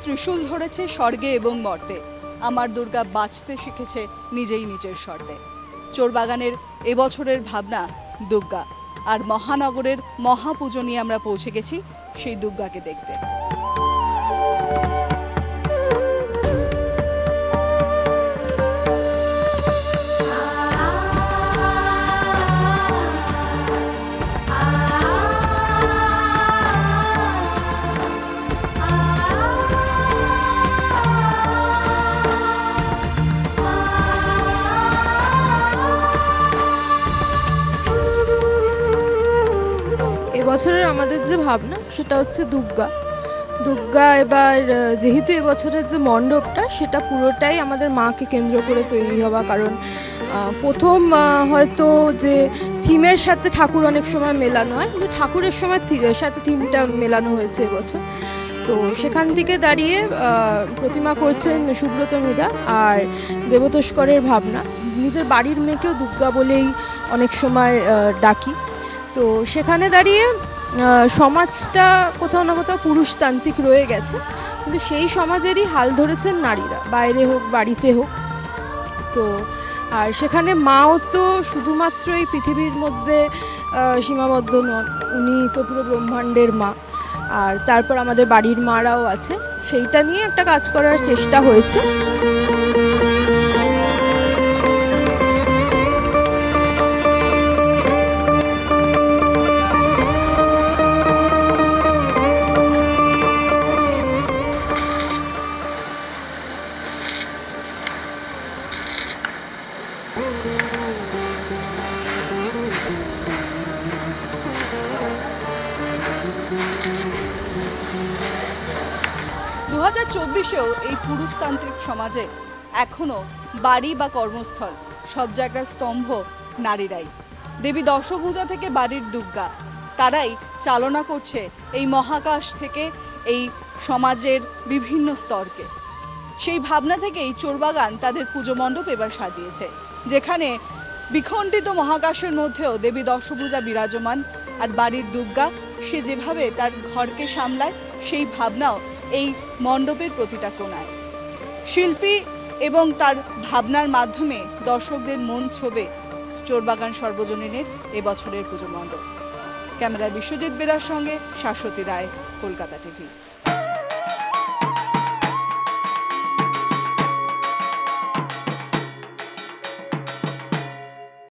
ত্রিশূল ধরেছে স্বর্গে এবং মর্তে, আমার দুর্গা বাঁচতে শিখেছে নিজেই নিজের শর্তে। চোরবাগানের এবছরের ভাবনা দুর্গা, আর মহানগরের মহাপুজো নিয়ে আমরা পৌঁছে গেছি সেই দুর্গাকে দেখতে। এবছরের আমাদের যে ভাবনা সেটা হচ্ছে দুর্গা। এবার যেহেতু এবছরের যে মণ্ডপটা সেটা পুরোটাই আমাদের মাকে কেন্দ্র করে তৈরি হওয়া, কারণ প্রথম হয়তো যে থিমের সাথে ঠাকুর অনেক সময় মেলানো হয়, কিন্তু ঠাকুরের সময় সাথে থিমটা মেলানো হয়েছে এবছর। তো সেখান থেকে দাঁড়িয়ে প্রতিমা করছেন সুব্রত মৃধা আর দেবতোষ্করের ভাবনা। নিজের বাড়ির মেয়েকেও দুর্গা বলেই অনেক সময় ডাকি। তো সেখানে দাঁড়িয়ে সমাজটা কোথাও না কোথাও পুরুষতান্ত্রিক রয়ে গেছে, কিন্তু সেই সমাজেরই হাল ধরেছেন নারীরা, বাইরে হোক বাড়িতে হোক। তো আর সেখানে মাও তো শুধুমাত্র এই পৃথিবীর মধ্যে সীমাবদ্ধ নন, উনি তো পুরো ব্রহ্মাণ্ডের মা। আর তারপর আমাদের বাড়ির মারাও আছে, সেইটা নিয়ে একটা কাজ করার চেষ্টা হয়েছে। 2024-এও এই পুরুষতান্ত্রিক সমাজে এখনো বাড়ি বা কর্মস্থল সব জায়গার স্তম্ভ নারীরাই। দেবী দশভুজা থেকে বাড়ির দুর্গা, তারাই চালনা করছে এই মহাকাশ থেকে এই সমাজের বিভিন্ন স্তরকে। সেই ভাবনা থেকেই চোরবাগান তাদের পুজো মণ্ডপ এবার সাজিয়েছে, যেখানে বিখণ্ডিত মহাকাশের মধ্যেও দেবী দশভুজা বিরাজমান, আর বাড়ির দুর্গা সে যেভাবে তার ঘরকে সামলায় সেই ভাবনাও এই মণ্ডপের প্রতিটা কোণায়। শিল্পী এবং তার ভাবনার মাধ্যমে দর্শকদের মন ছোবে চোরবাগান সর্বজনীনের এবছরের পুজো মণ্ডপ। ক্যামেরায় বিশ্বজিৎ বেরার সঙ্গে শাশ্বতী রায়, কলকাতা টিভি।